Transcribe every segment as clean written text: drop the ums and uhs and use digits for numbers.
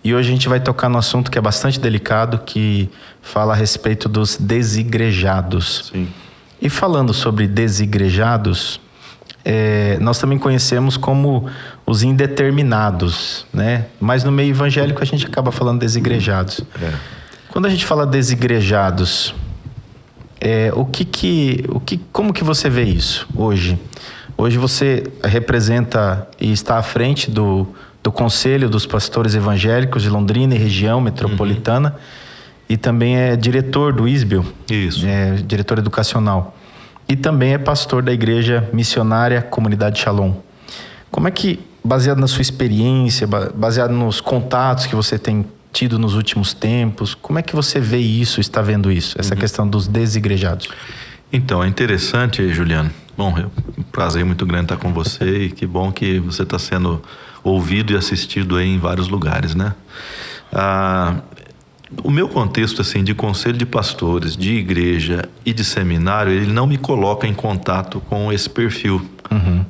E hoje a gente vai tocar no assunto que é bastante delicado, que fala a respeito dos desigrejados. Sim. E falando sobre desigrejados, nós também conhecemos como os indeterminados, né? Mas no meio evangélico a gente acaba falando desigrejados. Quando a gente fala desigrejados, como que você vê isso hoje? Hoje você representa e está à frente do Conselho dos Pastores Evangélicos de Londrina e região metropolitana, e também é diretor do ISBEL. Isso. Diretor educacional. E também é pastor da Igreja Missionária Comunidade Shalom. Como é que, baseado na sua experiência, baseado nos contatos que você tem tido nos últimos tempos, como é que você vê isso, está vendo isso, essa questão dos desigrejados? Então, é interessante, Juliano. Bom, é um prazer muito grande estar com você, e que bom que você está sendo ouvido e assistido aí em vários lugares, né? O meu contexto, assim, de conselho de pastores, de igreja e de seminário, ele não me coloca em contato com esse perfil,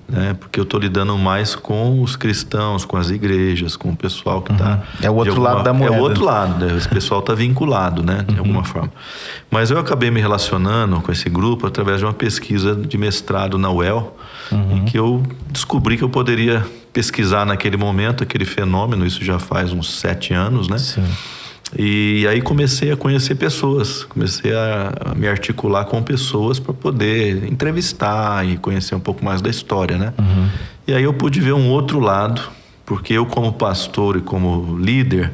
né? Porque eu estou lidando mais com os cristãos, com as igrejas, com o pessoal que está... É o outro lado da moeda. É o outro lado, né? Esse pessoal está vinculado, né? De alguma forma. Mas eu acabei me relacionando com esse grupo através de uma pesquisa de mestrado na UEL, em que eu descobri que eu poderia pesquisar naquele momento aquele fenômeno, isso já faz uns 7 anos, né? Sim. E aí comecei a conhecer pessoas, comecei a me articular com pessoas para poder entrevistar e conhecer um pouco mais da história, né? E aí eu pude ver um outro lado, porque eu, como pastor e como líder,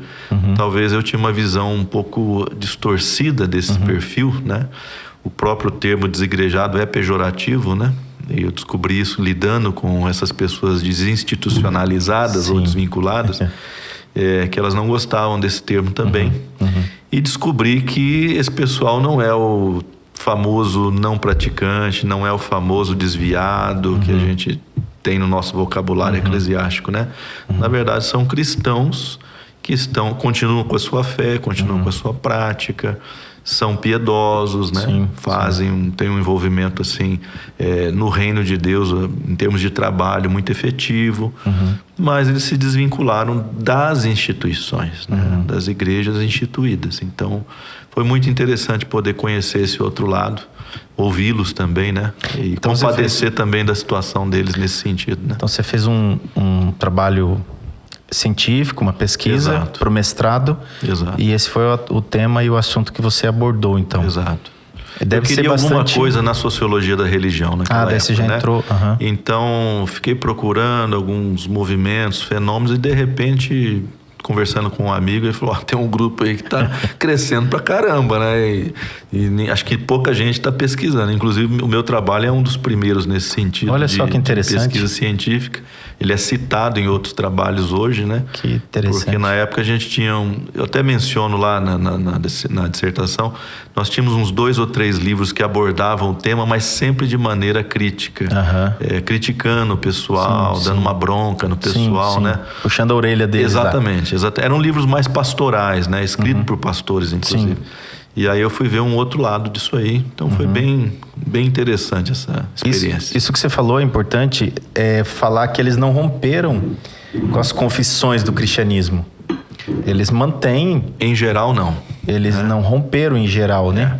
talvez eu tinha uma visão um pouco distorcida desse perfil, né? O próprio termo desigrejado é pejorativo, né? E eu descobri isso lidando com essas pessoas desinstitucionalizadas ou desvinculadas. Que elas não gostavam desse termo também. E descobri que esse pessoal não é o famoso não praticante, não é o famoso desviado que a gente tem no nosso vocabulário eclesiástico, né? Na verdade, são cristãos que continuam com a sua fé, continuam com a sua prática, são piedosos, né? Têm um envolvimento assim no reino de Deus em termos de trabalho muito efetivo, mas eles se desvincularam das instituições, né? Das igrejas instituídas. Então foi muito interessante poder conhecer esse outro lado, ouvi-los também, né? E então, compadecer também da situação deles nesse sentido, né? Então você fez um trabalho científico, uma pesquisa para o mestrado. Exato. E esse foi o tema e o assunto que você abordou, então. Exato. Deve eu queria ser bastante... alguma coisa na sociologia da religião naquela época, você já né? entrou. Então, fiquei procurando alguns movimentos, fenômenos, e de repente, conversando com um amigo, ele falou, tem um grupo aí que está crescendo pra caramba, né? E acho que pouca gente está pesquisando. Inclusive, o meu trabalho é um dos primeiros nesse sentido. Olha só que interessante. De pesquisa científica. Ele é citado em outros trabalhos hoje, né? Que interessante. Porque na época a gente tinha eu até menciono lá na dissertação, nós tínhamos uns 2 ou 3 livros que abordavam o tema, mas sempre de maneira crítica. Criticando o pessoal, dando uma bronca no pessoal, né? Puxando a orelha deles. Exatamente. Eram livros mais pastorais, né? Escritos por pastores, inclusive. E aí eu fui ver um outro lado disso aí. Então foi bem interessante essa experiência. Isso que você falou é importante, falar que eles não romperam com as confissões do cristianismo. Eles mantêm... Em geral, não. Eles não romperam em geral, né?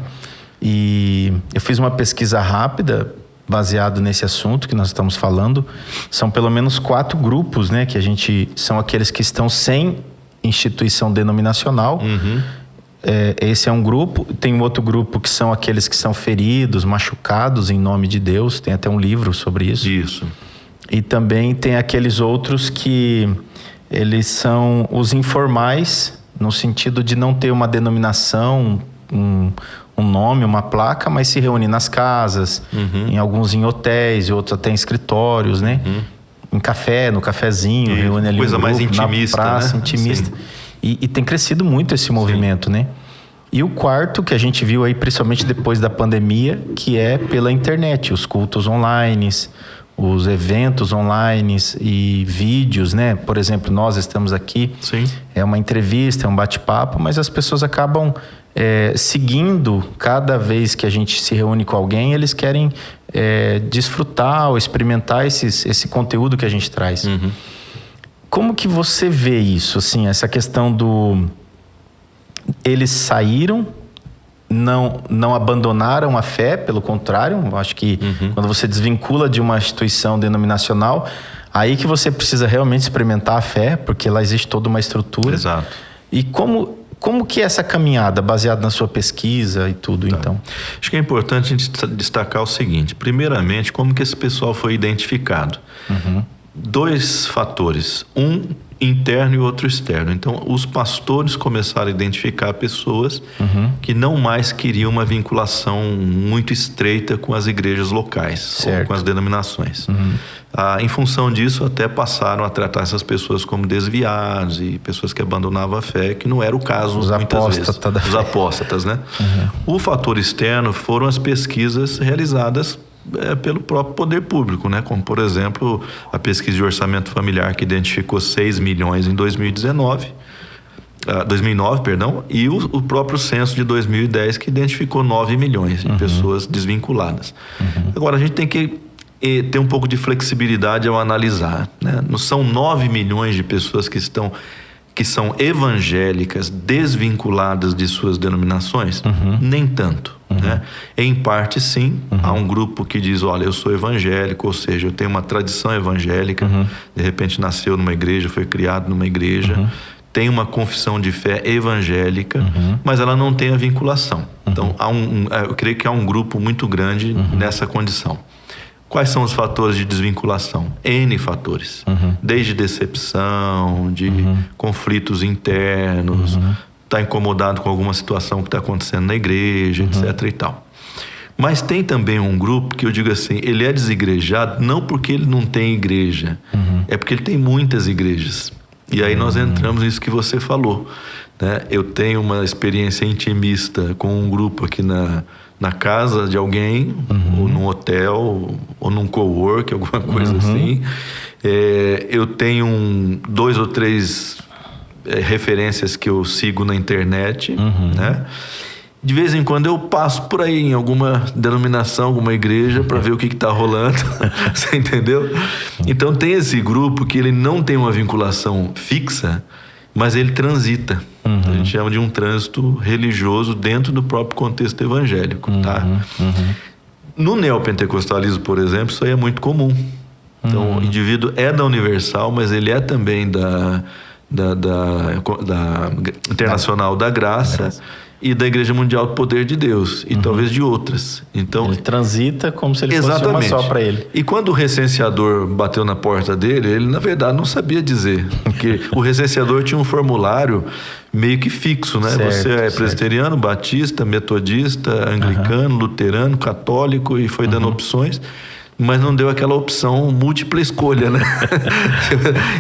E eu fiz uma pesquisa rápida baseado nesse assunto que nós estamos falando. São pelo menos 4 grupos, né? Que são aqueles que estão sem instituição denominacional. Esse é um grupo. Tem um outro grupo que são aqueles que são feridos, machucados em nome de Deus. Tem até um livro sobre isso. Isso. E também tem aqueles outros que eles são os informais, no sentido de não ter uma denominação, um nome, uma placa, mas se reúnem nas casas, em alguns em hotéis, e outros até em escritórios, né? Em café, no cafezinho, reúne ali coisa um grupo, mais intimista, na praça, né? intimista. E tem crescido muito esse movimento, né? E o quarto, que a gente viu aí, principalmente depois da pandemia, que é pela internet, os cultos online, os eventos online e vídeos, né? Por exemplo, nós estamos aqui, é uma entrevista, é um bate-papo, mas as pessoas acabam seguindo, cada vez que a gente se reúne com alguém, eles querem desfrutar ou experimentar esse conteúdo que a gente traz. como que você vê isso, assim, essa questão do... Eles saíram, não abandonaram a fé, pelo contrário, eu acho que quando você desvincula de uma instituição denominacional, aí que você precisa realmente experimentar a fé, porque lá existe toda uma estrutura. Exato. E como que é essa caminhada, baseada na sua pesquisa e tudo, então? Acho que é importante a gente destacar o seguinte. Primeiramente, como que esse pessoal foi identificado? 2 fatores. Um interno e outro externo. Então, os pastores começaram a identificar pessoas que não mais queriam uma vinculação muito estreita com as igrejas locais, ou com as denominações. Em função disso, até passaram a tratar essas pessoas como desviados e pessoas que abandonavam a fé, que não era o caso muitas vezes. Os apóstatas, né? O fator externo foram as pesquisas realizadas pelo próprio poder público, né? Como, por exemplo, a pesquisa de orçamento familiar, que identificou 6 milhões em 2009, e o próprio censo de 2010, que identificou 9 milhões de pessoas desvinculadas. Agora, a gente tem que ter um pouco de flexibilidade ao analisar, né? Não são 9 milhões de pessoas que são evangélicas, desvinculadas de suas denominações? Nem tanto. Né? Em parte, sim. Há um grupo que diz, olha, eu sou evangélico, ou seja, eu tenho uma tradição evangélica, de repente nasceu numa igreja, foi criado numa igreja, tem uma confissão de fé evangélica, mas ela não tem a vinculação. Então, eu creio que há um grupo muito grande nessa condição. Quais são os fatores de desvinculação? N fatores. Desde decepção, de conflitos internos, tá incomodado com alguma situação que está acontecendo na igreja, etc. e tal. Mas tem também um grupo que eu digo assim, ele é desigrejado não porque ele não tem igreja, é porque ele tem muitas igrejas. E aí nós entramos nisso que você falou, né? Eu tenho uma experiência intimista com um grupo aqui na casa de alguém, ou num hotel, ou num cowork, alguma coisa assim. Eu tenho 2 ou 3 referências que eu sigo na internet, né? De vez em quando eu passo por aí em alguma denominação, alguma igreja, para ver o que está rolando. Você entendeu? Então tem esse grupo que ele não tem uma vinculação fixa, mas ele transita. A gente chama de um trânsito religioso dentro do próprio contexto evangélico, tá? No neopentecostalismo, por exemplo, isso aí é muito comum. Então, o indivíduo é da Universal, mas ele é também da Internacional da Graça e da Igreja Mundial do Poder de Deus, e talvez de outras. Então, ele transita como se ele fosse uma só para ele. E quando o recenseador bateu na porta dele, ele na verdade não sabia dizer, porque o recenseador tinha um formulário meio que fixo, né? Você é presbiteriano, batista, metodista, anglicano, luterano, católico, e foi dando opções, mas não deu aquela opção múltipla escolha, né?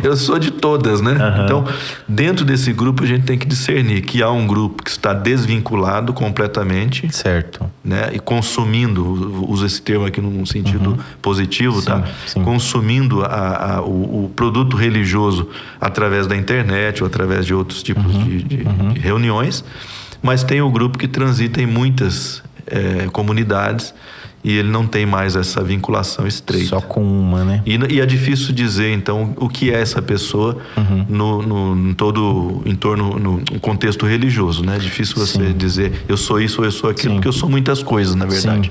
Eu sou de todas, né? Então, dentro desse grupo, a gente tem que discernir que há um grupo que está desvinculado completamente. Certo. Né? E consumindo, uso esse termo aqui num sentido positivo, sim, tá? Sim. Consumindo o produto religioso através da internet ou através de outros tipos de reuniões. Mas tem o grupo que transita em muitas comunidades, e ele não tem mais essa vinculação estreita. Só com uma, né? E é difícil dizer, então, o que é essa pessoa no contexto religioso, né? É difícil você dizer, eu sou isso ou eu sou aquilo, porque eu sou muitas coisas, na verdade.